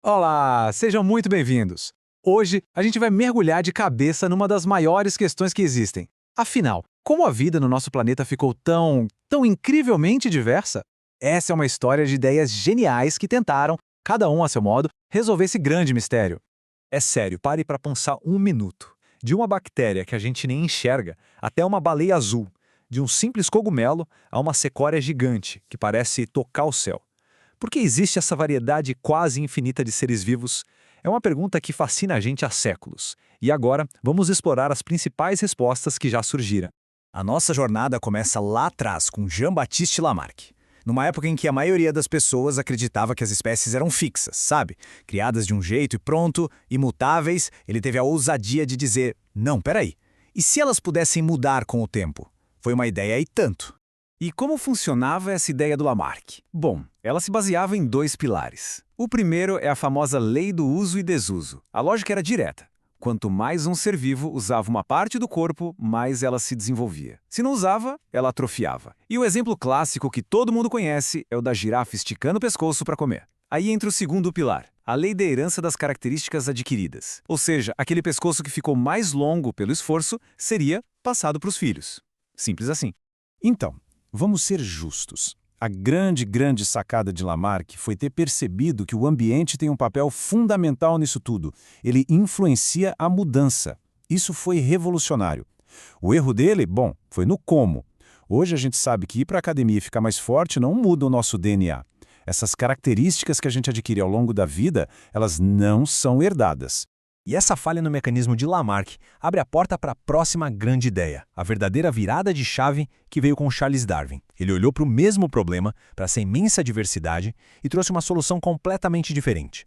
Olá, sejam muito bem-vindos. Hoje a gente vai mergulhar de cabeça numa das maiores questões que existem. Afinal, como a vida no nosso planeta ficou tão incrivelmente diversa? Essa é uma história de ideias geniais que tentaram, cada um a seu modo, resolver esse grande mistério. É sério, pare para pensar um minuto. De uma bactéria que a gente nem enxerga até uma baleia azul. De um simples cogumelo a uma secória gigante que parece tocar o céu. Por que existe essa variedade quase infinita de seres vivos? É uma pergunta que fascina a gente há séculos. E agora, vamos explorar as principais respostas que já surgiram. A nossa jornada começa lá atrás com Jean-Baptiste Lamarck, numa época em que a maioria das pessoas acreditava que as espécies eram fixas, sabe? Criadas de um jeito e pronto, imutáveis, ele teve a ousadia de dizer: não, peraí, e se elas pudessem mudar com o tempo? Foi uma ideia e tanto. E como funcionava essa ideia do Lamarck? Bom, ela se baseava em dois pilares. O primeiro é a famosa lei do uso e desuso. A lógica era direta. Quanto mais um ser vivo usava uma parte do corpo, mais ela se desenvolvia. Se não usava, ela atrofiava. E o exemplo clássico que todo mundo conhece é o da girafa esticando o pescoço para comer. Aí entra o segundo pilar, a lei da herança das características adquiridas. Ou seja, aquele pescoço que ficou mais longo pelo esforço seria passado para os filhos. Simples assim. Então, vamos ser justos. A grande sacada de Lamarck foi ter percebido que o ambiente tem um papel fundamental nisso tudo. Ele influencia a mudança. Isso foi revolucionário. O erro dele, bom, foi no como. Hoje a gente sabe que ir para a academia e ficar mais forte não muda o nosso DNA. Essas características que a gente adquire ao longo da vida, elas não são herdadas. E essa falha no mecanismo de Lamarck abre a porta para a próxima grande ideia, a verdadeira virada de chave que veio com Charles Darwin. Ele olhou para o mesmo problema, para essa imensa diversidade, e trouxe uma solução completamente diferente.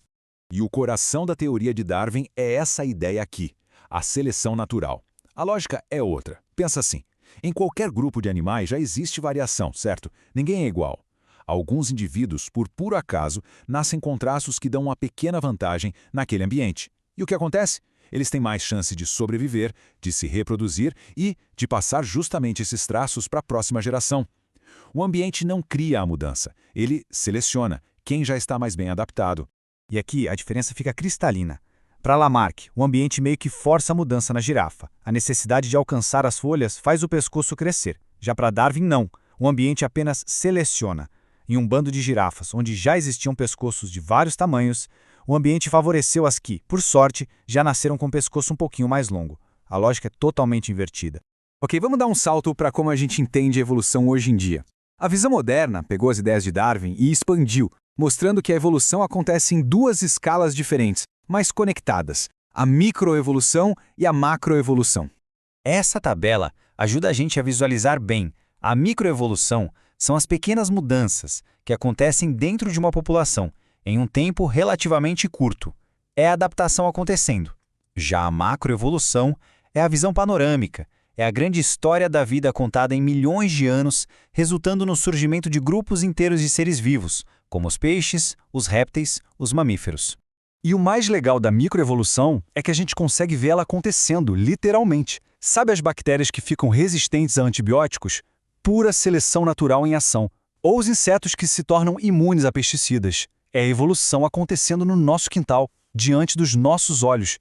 E o coração da teoria de Darwin é essa ideia aqui, a seleção natural. A lógica é outra. Pensa assim, em qualquer grupo de animais já existe variação, certo? Ninguém é igual. Alguns indivíduos, por puro acaso, nascem com traços que dão uma pequena vantagem naquele ambiente. E o que acontece? Eles têm mais chance de sobreviver, de se reproduzir e de passar justamente esses traços para a próxima geração. O ambiente não cria a mudança, ele seleciona quem já está mais bem adaptado. E aqui a diferença fica cristalina. Para Lamarck, o ambiente meio que força a mudança na girafa. A necessidade de alcançar as folhas faz o pescoço crescer. Já para Darwin, não. O ambiente apenas seleciona. Em um bando de girafas, onde já existiam pescoços de vários tamanhos, o ambiente favoreceu as que, por sorte, já nasceram com o pescoço um pouquinho mais longo. A lógica é totalmente invertida. Ok, vamos dar um salto para como a gente entende a evolução hoje em dia. A visão moderna pegou as ideias de Darwin e expandiu, mostrando que a evolução acontece em duas escalas diferentes, mas conectadas: a microevolução e a macroevolução. Essa tabela ajuda a gente a visualizar bem. A microevolução são as pequenas mudanças que acontecem dentro de uma população, em um tempo relativamente curto. É a adaptação acontecendo. Já a macroevolução é a visão panorâmica, é a grande história da vida contada em milhões de anos, resultando no surgimento de grupos inteiros de seres vivos, como os peixes, os répteis, os mamíferos. E o mais legal da microevolução é que a gente consegue ver ela acontecendo, literalmente. Sabe as bactérias que ficam resistentes a antibióticos? Pura seleção natural em ação. Ou os insetos que se tornam imunes a pesticidas. É a evolução acontecendo no nosso quintal, diante dos nossos olhos.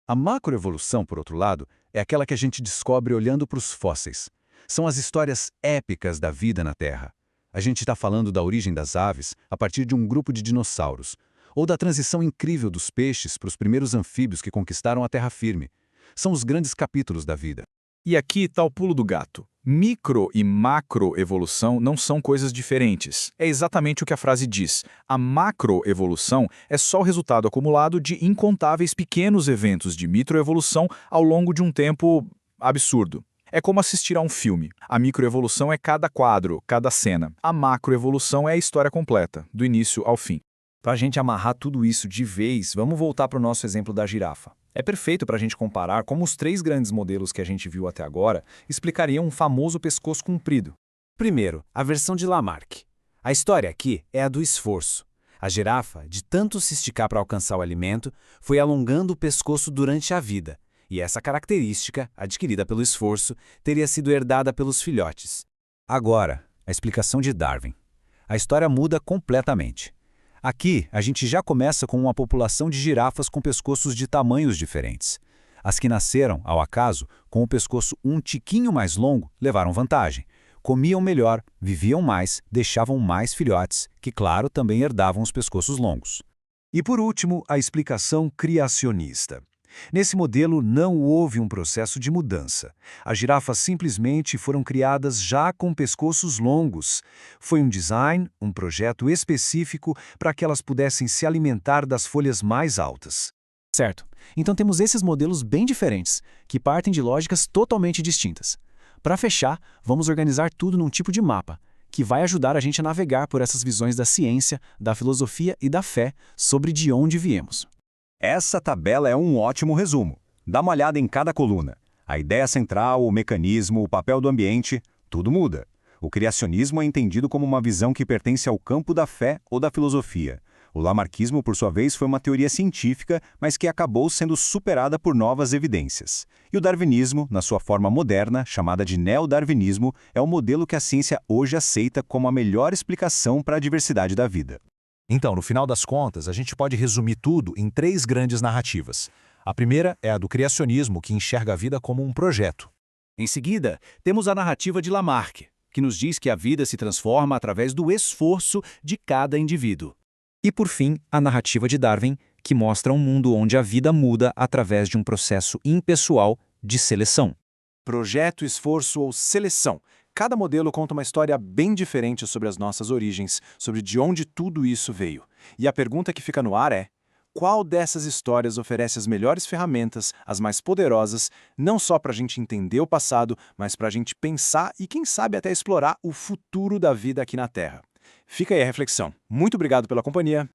A macroevolução, por outro lado, é aquela que a gente descobre olhando para os fósseis. São as histórias épicas da vida na Terra. A gente está falando da origem das aves a partir de um grupo de dinossauros, ou da transição incrível dos peixes para os primeiros anfíbios que conquistaram a terra firme. São os grandes capítulos da vida. E aqui está o pulo do gato. Micro e macroevolução não são coisas diferentes. É exatamente o que a frase diz. A macroevolução é só o resultado acumulado de incontáveis pequenos eventos de microevolução ao longo de um tempo absurdo. É como assistir a um filme. A microevolução é cada quadro, cada cena. A macroevolução é a história completa, do início ao fim. Para a gente amarrar tudo isso de vez, vamos voltar para o nosso exemplo da girafa. É perfeito para a gente comparar como os três grandes modelos que a gente viu até agora explicariam um famoso pescoço comprido. Primeiro, a versão de Lamarck. A história aqui é a do esforço. A girafa, de tanto se esticar para alcançar o alimento, foi alongando o pescoço durante a vida, e essa característica, adquirida pelo esforço, teria sido herdada pelos filhotes. Agora, a explicação de Darwin. A história muda completamente. Aqui, a gente já começa com uma população de girafas com pescoços de tamanhos diferentes. As que nasceram, ao acaso, com o pescoço um tiquinho mais longo, levaram vantagem. Comiam melhor, viviam mais, deixavam mais filhotes, que, claro, também herdavam os pescoços longos. E por último, a explicação criacionista. Nesse modelo não houve um processo de mudança. As girafas simplesmente foram criadas já com pescoços longos. Foi um design, um projeto específico para que elas pudessem se alimentar das folhas mais altas. Certo. Então temos esses modelos bem diferentes, que partem de lógicas totalmente distintas. Para fechar, vamos organizar tudo num tipo de mapa, que vai ajudar a gente a navegar por essas visões da ciência, da filosofia e da fé sobre de onde viemos. Essa tabela é um ótimo resumo. Dá uma olhada em cada coluna. A ideia central, o mecanismo, o papel do ambiente, tudo muda. O criacionismo é entendido como uma visão que pertence ao campo da fé ou da filosofia. O lamarquismo, por sua vez, foi uma teoria científica, mas que acabou sendo superada por novas evidências. E o darwinismo, na sua forma moderna, chamada de neodarwinismo, é o modelo que a ciência hoje aceita como a melhor explicação para a diversidade da vida. Então, no final das contas, a gente pode resumir tudo em 3 grandes narrativas. A primeira é a do criacionismo, que enxerga a vida como um projeto. Em seguida, temos a narrativa de Lamarck, que nos diz que a vida se transforma através do esforço de cada indivíduo. E, por fim, a narrativa de Darwin, que mostra um mundo onde a vida muda através de um processo impessoal de seleção. Projeto, esforço ou seleção. Cada modelo conta uma história bem diferente sobre as nossas origens, sobre de onde tudo isso veio. E a pergunta que fica no ar é: qual dessas histórias oferece as melhores ferramentas, as mais poderosas, não só para a gente entender o passado, mas para a gente pensar e, quem sabe, até explorar o futuro da vida aqui na Terra? Fica aí a reflexão. Muito obrigado pela companhia.